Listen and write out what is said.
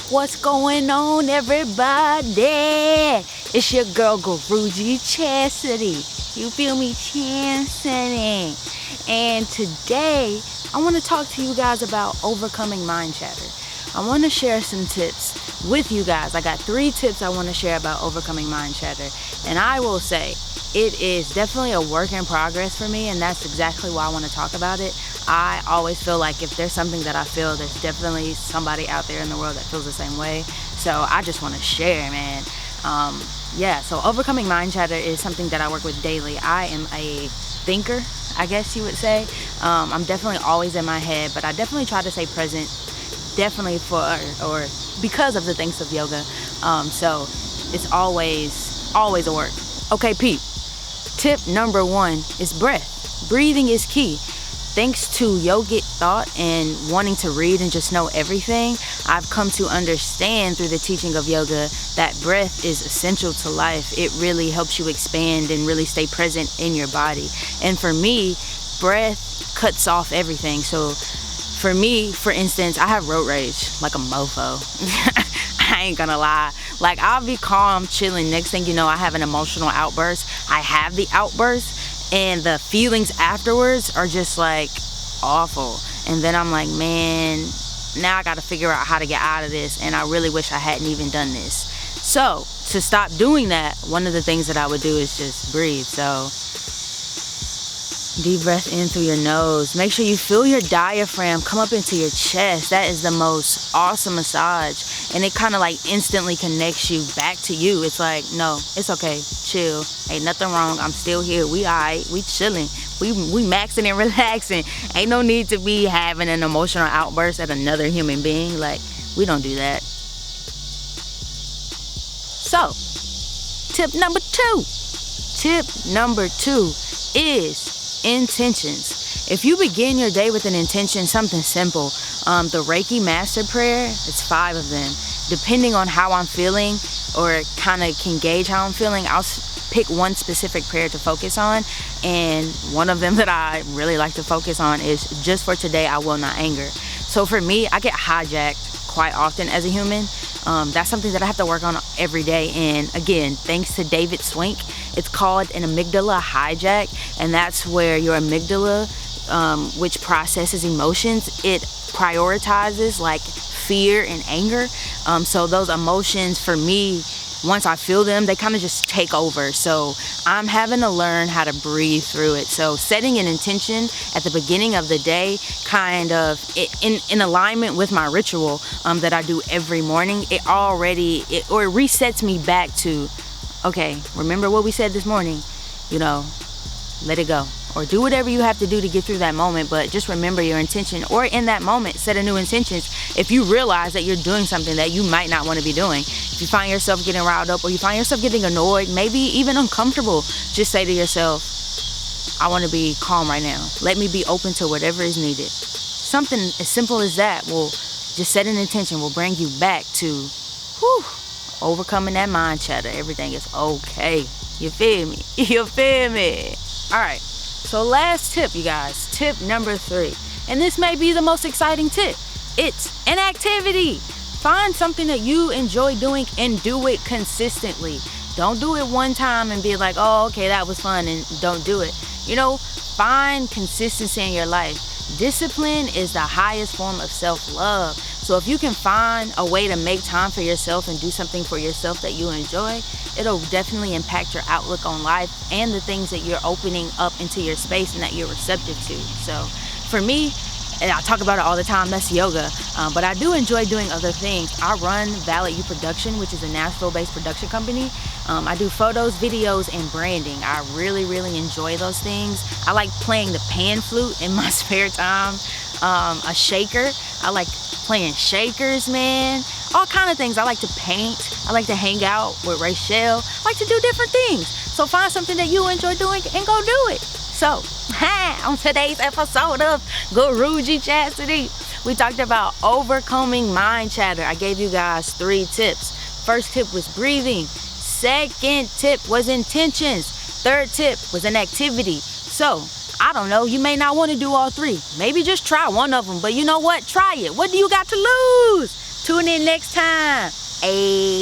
What's going on, everybody? It's your girl, Yogic Chastity. You feel me? Chancing. And today, I want to talk to you guys about overcoming mind chatter. I want to share some tips with you guys. I got 3 tips I want to share about overcoming mind chatter. And I will say, it is definitely a work in progress for me, and that's exactly why I want to talk about it. I always feel like if there's something that I feel, there's definitely somebody out there in the world that feels the same way. So I just want to share, man. So overcoming mind chatter is something that I work with daily. I am a thinker, I guess you would say. I'm definitely always in my head, but I definitely try to stay present, definitely because of the things of yoga. So it's always a work. Okay, Pete. Tip number 1 is breath. Breathing is key. Thanks to yogic thought and wanting to read and just know everything, I've come to understand through the teaching of yoga that breath is essential to life. It really helps you expand and really stay present in your body. And for me, breath cuts off everything. So for me, for instance, I have road rage like a mofo. I ain't gonna lie. Like, I'll be calm, chilling. Next thing you know, I have an emotional outburst. I have the outburst, and the feelings afterwards are just like awful. And then I'm like, man, now I gotta figure out how to get out of this, and I really wish I hadn't even done this. So to stop doing that, one of the things that I would do is just breathe. So deep breath in through your nose. Make sure you feel your diaphragm come up into your chest. That is the most awesome massage. And it kind of like instantly connects you back to you. It's like, no, it's okay. Chill. Ain't nothing wrong. I'm still here. We alright. We chilling. We maxing and relaxing. Ain't no need to be having an emotional outburst at another human being. Like, we don't do that. So, tip number 2. Tip number 2 is intentions. If you begin your day with an intention, something simple, the Reiki Master Prayer, it's 5 of them. Depending on how I'm feeling, or kind of can gauge how I'm feeling, I'll pick one specific prayer to focus on. And one of them that I really like to focus on is, just for today, I will not anger. So for me, I get hijacked quite often as a human. That's something that I have to work on every day. And again, thanks to David Swink, it's called an amygdala hijack. And that's where your amygdala, which processes emotions, it prioritizes like fear and anger. So those emotions, for me, once I feel them, they kind of just take over. So I'm having to learn how to breathe through it. So setting an intention at the beginning of the day, kind of in alignment with my ritual that I do every morning, it resets me back to, okay, remember what we said this morning, let it go. Or do whatever you have to do to get through that moment, but just remember your intention. Or in that moment, set a new intentions if you realize that you're doing something that you might not want to be doing. If you find yourself getting riled up, or you find yourself getting annoyed, maybe even uncomfortable, just say to yourself, I want to be calm right now. Let me be open to whatever is needed. Something as simple as that will just set an intention, will bring you back to overcoming that mind chatter. Everything is okay. You feel me? You feel me? All right. So last tip, you guys, tip number 3. And this may be the most exciting tip. It's an activity. Find something that you enjoy doing and do it consistently. Don't do it one time and be like, oh, okay, that was fun, and don't do it. Find consistency in your life. Discipline is the highest form of self-love. So if you can find a way to make time for yourself and do something for yourself that you enjoy, it'll definitely impact your outlook on life and the things that you're opening up into your space and that you're receptive to. So for me, and I talk about it all the time, that's yoga. But I do enjoy doing other things. I run Valid You Production, which is a Nashville-based production company. I do photos, videos, and branding. I really, really enjoy those things. I like playing the pan flute in my spare time. A shaker. I like playing shakers, man. All kind of things. I like to paint. I like to hang out with Rachel. I like to do different things. So find something that you enjoy doing and go do it. So, on today's episode of Yogic Chastity, we talked about overcoming mind chatter. I gave you guys 3 tips. First tip was breathing. Second tip was intentions. Third tip was an activity. So, I don't know, you may not want to do all 3. Maybe just try one of them, but you know what? Try it. What do you got to lose? Tune in next time. Ayy.